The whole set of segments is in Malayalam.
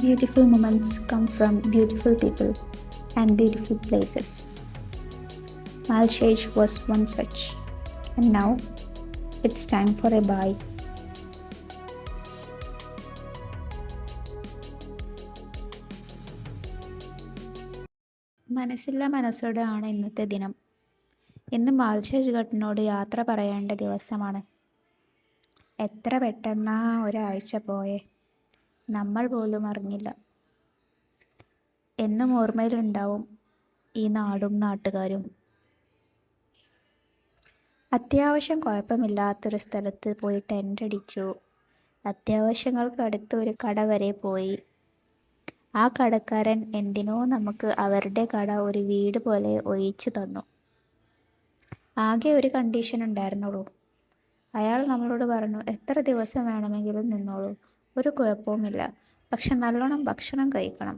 Beautiful moments come from beautiful people and beautiful places. Malshej was one such, and now it's time for a bye. മനസ്സില്ല മനസ്സോടെ ആണ് ഇന്നത്തെ ദിനം. ഇന്ന് മാൽഷേജ് ഘട്ടിനോട് യാത്ര പറയേണ്ട ദിവസമാണ്. എത്ര പെട്ടെന്നാ ഒരാഴ്ച പോയേ, നമ്മൾ പോലും അറിഞ്ഞില്ല. എന്നും ഓർമ്മയിലുണ്ടാവും ഈ നാടും നാട്ടുകാരും. അത്യാവശ്യം കുഴപ്പമില്ലാത്തൊരു സ്ഥലത്ത് പോയി ടെൻ്റ് അടിച്ചു. അത്യാവശ്യങ്ങൾക്ക് അടുത്ത് ഒരു കട വരെ പോയി. ആ കടക്കാരൻ എന്തിനോ നമുക്ക് അവരുടെ കട ഒരു വീട് പോലെ ഒഴിച്ചു തന്നു. ആകെ ഒരു കണ്ടീഷൻ ഉണ്ടായിരുന്നുള്ളൂ. അയാൾ നമ്മളോട് പറഞ്ഞു, എത്ര ദിവസം വേണമെങ്കിലും നിന്നോളൂ, ഒരു കുഴപ്പവുമില്ല, പക്ഷെ നല്ലോണം ഭക്ഷണം കഴിക്കണം.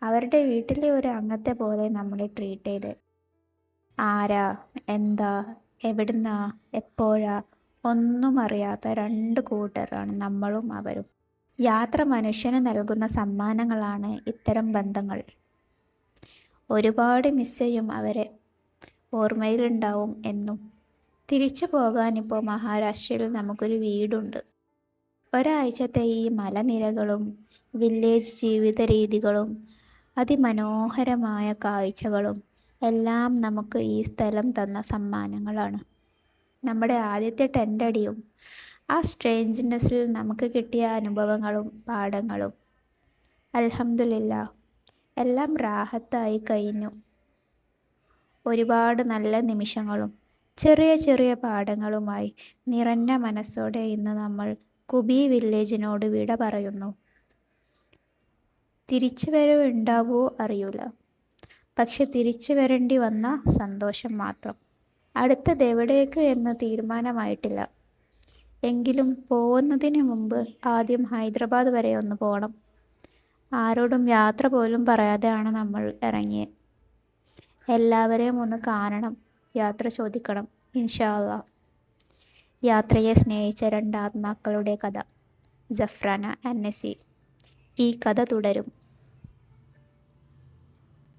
അവരുടെ വീട്ടിലെ ഒരു അംഗത്തെ പോലെ നമ്മളെ ട്രീറ്റ് ചെയ്ത്. ആരാ, എന്താ, എവിടുന്നാ, എപ്പോഴാ ഒന്നും അറിയാത്ത രണ്ട് കൂട്ടരാണ് നമ്മളും അവരും. യാത്ര മനുഷ്യന് നൽകുന്ന സമ്മാനങ്ങളാണ് ഇത്തരം ബന്ധങ്ങൾ. ഒരുപാട് മിസ് ചെയ്യും അവരെ, ഓർമ്മയിലുണ്ടാവും എന്നും. തിരിച്ചു പോകാനിപ്പോൾ മഹാരാഷ്ട്രയിൽ നമുക്കൊരു വീടുണ്ട്. ഒരാഴ്ചത്തെ ഈ മലനിരകളും വില്ലേജ് ജീവിത രീതികളും അതിമനോഹരമായ കാഴ്ചകളും എല്ലാം നമുക്ക് ഈ സ്ഥലം തന്ന സമ്മാനങ്ങളാണ്. നമ്മുടെ ആദ്യത്തെ ടെൻ്റടിയും ആ സ്ട്രേഞ്ച്നെസ്സിൽ നമുക്ക് കിട്ടിയ അനുഭവങ്ങളും പാഠങ്ങളും. അൽഹംദുലില്ലാ, എല്ലാം റാഹത്തായി കഴിഞ്ഞു. ഒരുപാട് നല്ല നിമിഷങ്ങളും ചെറിയ ചെറിയ പാഠങ്ങളുമായി നിറഞ്ഞ മനസ്സോടെ ഇന്ന് നമ്മൾ കുബി വില്ലേജിനോട് വിട പറയുന്നു. തിരിച്ചു വരവ് ഉണ്ടാവുമോ അറിയില്ല, പക്ഷെ തിരിച്ചു വരേണ്ടി വന്ന സന്തോഷം മാത്രം. അടുത്തത് എവിടേക്ക് എന്ന് തീരുമാനമായിട്ടില്ല. എങ്കിലും പോകുന്നതിന് മുമ്പ് ആദ്യം ഹൈദരാബാദ് വരെ ഒന്ന് പോകണം. ആരോടും യാത്ര പോലും പറയാതെയാണ് നമ്മൾ ഇറങ്ങിയത്. എല്ലാവരെയും ഒന്ന് കാണണം, യാത്ര ചോദിക്കണം. ഇൻഷാ അല്ലാ. യാത്രയെ സ്നേഹിച്ച രണ്ട് ആത്മാക്കളുടെ കഥ. ജഫ്രാന ആൻഡ് നസീർ. ഈ കഥ തുടരും.